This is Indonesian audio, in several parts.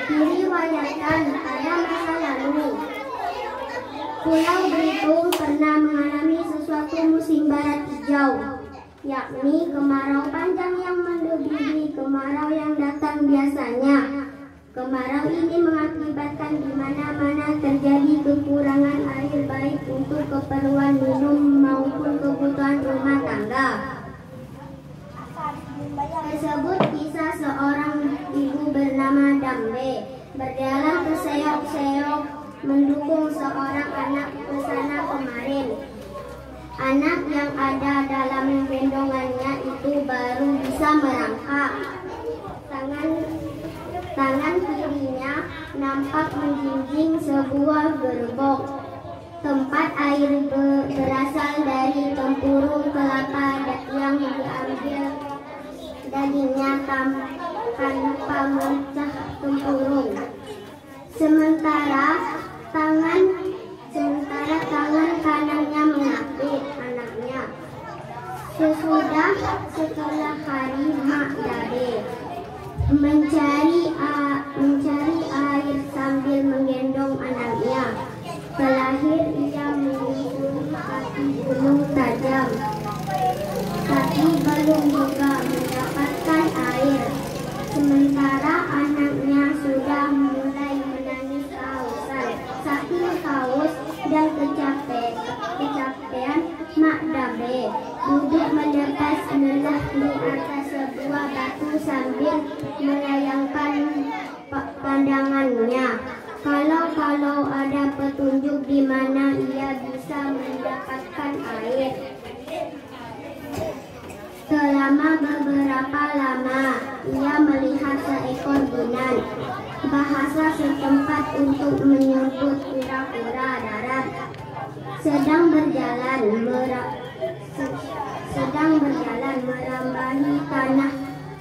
Diriwayatkan pada masa lalu, Pulau Belitung pernah mengalami sesuatu musim barat hijau, yakni kemarau panjang yang melebihi kemarau yang datang biasanya. Kemarau ini mengakibatkan di mana-mana terjadi kekurangan air baik untuk keperluan minum maupun kebutuhan rumah tangga. Tersebut kisah seorang ibu bernama Dambe berjalan terseok-seok mendukung seorang anak ke sana kemarin. Anak yang ada dalam gendongannya itu baru bisa merangkak. Tangan kirinya nampak menjinjing sebuah gerbong. Tempat air berasal dari tempurung kelapa yang diambil dagingnya tanpa memecah tempurung. Sementara tangan kanannya mengapit anaknya. Setelah hari Mak Dade mencari air sambil menggendong anaknya. Terakhir ia menyusuri kaki gunung tajam, tapi belum juga mendapatkan air. Sementara anaknya sudah mulai menangis kehausan. Saking haus dan kecapean, Mak Dabe duduk melepas lelah di atas sebuah batu sambil melayangkan pandangannya. Kalau ada petunjuk di mana ia bisa mendapatkan air. Selama beberapa lama, ia melihat seekor gunan. Bahasa setempat untuk menyebut kura-kura darat. Sedang berjalan merambahi tanah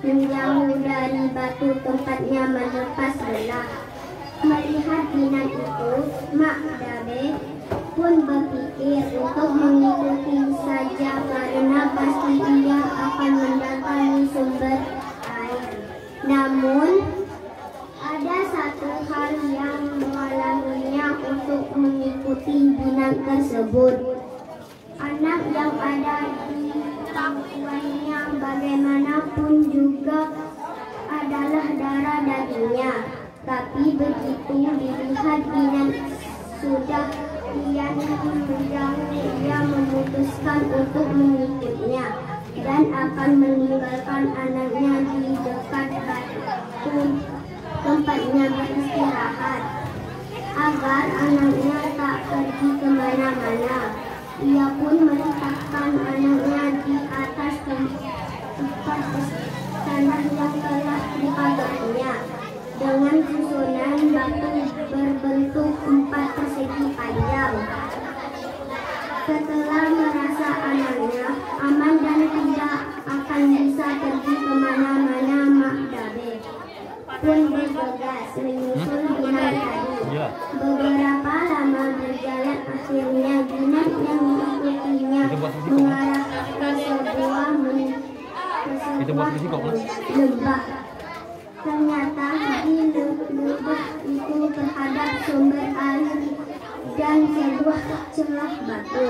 menjauh dari batu tempatnya melepas lelah. Melihat gunan itu, Mak Dabe pun berpikir untuk mengikuti saja karena pasti ia akan mendatangi sumber air. Namun, ada satu hal yang menghalanginya untuk mengikuti gunan tersebut. Anak yang ada di pangkuannya bagaimanapun juga adalah darah dagingnya. Tapi begitu dilihat gunan sudah kian menjauh, ia memutuskan untuk mengikutnya dan akan meninggalkan anaknya di dekat batu tempatnya beristirahat agar anaknya tak pergi kemana-mana. Ia pun meletakkan anaknya di atas tempat tanah yang telah dipagarinya dengan susunan batu berbentuk 4 persegi panjang. Setelah merasa anaknya aman dan tidak akan bisa pergi kemana-mana, Mak Dabe pun bergegas menyusul gunan tadi. Beberapa lama berjalan, akhirnya gunan yang mengikutinya mengarah ke sebuah lembah. Ternyata di lembah itu terhadap sumber air dan sebuah celah batu.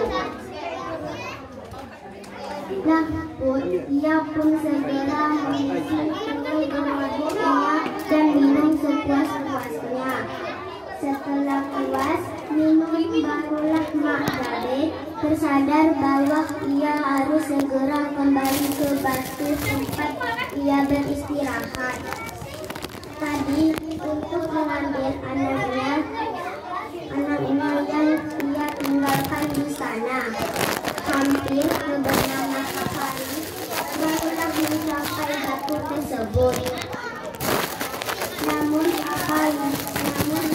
Ia pun segera mengisi kulit berwaduknya dan minum sepuas-puasnya. Setelah puas minum, barulah Mak Dabe tersadar bahwa ia harus segera kembali ke batu tempat ia beristirahat tadi untuk mengambil anaknya yang ia tinggalkan di sana. Hampir beberapa hari barulah mencapai batu tersebut. Namun apa yang ditemuinya?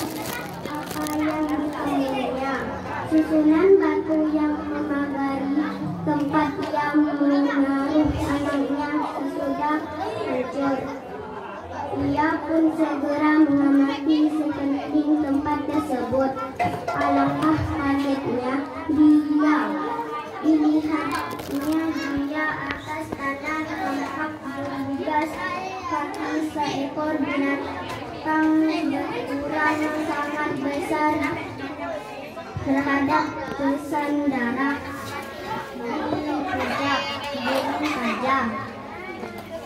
Susunan batu yang memagari tempat ia menaruh anaknya sudah hancur. Ia pun segera mengamati sekeliling tempat tersebut. Alangkah kagetnya dilihatnya dia atas tanah lengkap seekor binatang berukuran sangat besar terhadap bersandara di puncak gunung tajam.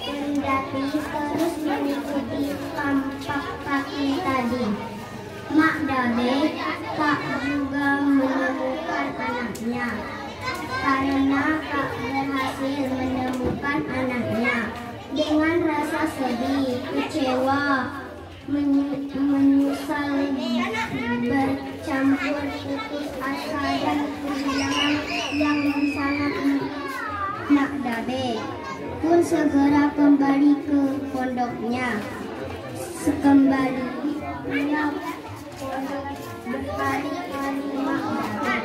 Kendati terus mengikuti tampak kaki tadi, Mak Dabe tak juga menemukan anaknya. Karena tak berhasil menemukan anaknya, dengan rasa sedih, kecewa, menyesal, bercampur putus asa dan kehilangan yang sangat, Mak Dabe pun segera kembali ke pondoknya. Sekembalinya pondok, berkali-kali Mak Dabe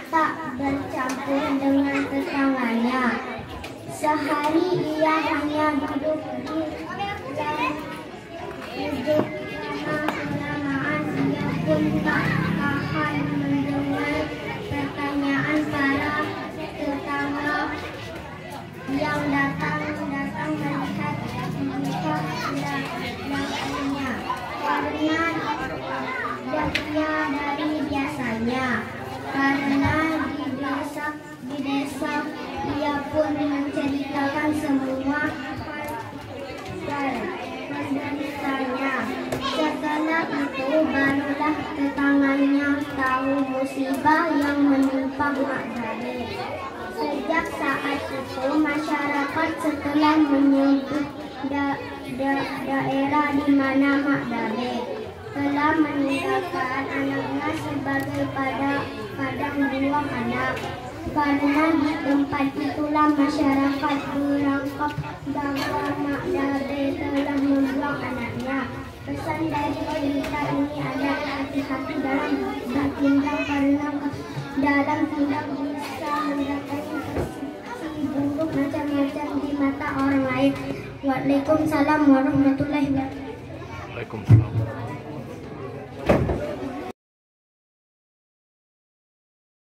tak bercampur dengan tetangganya. Sehari ia hanya duduk di duduk kelamaan. Ia pun tak tahan mendengar pertanyaan para tetangga yang datang melihat dapurnya, karena dia dari biasanya. Karena di desa ia pun menceritakan semua penderitanya. Setelah itu barulah tetangganya tahu musibah yang menimpa Mak Dabe. Sejak saat itu masyarakat setelah menyebut daerah di mana Mak Dabe telah meninggalkan anaknya sebagai padang buang anak. Karena di tempat itulah masyarakat berangkap bahwa Mak Dabe telah membuang anaknya. Pesan dari cerita ini adalah hati-hati dalam bertindak, karena dalam tindak bisa mendatangkan persepsi buruk macam-macam di mata orang lain. Waalaikumsalam warahmatullahi wabarakatuh. Waalaikumsalam.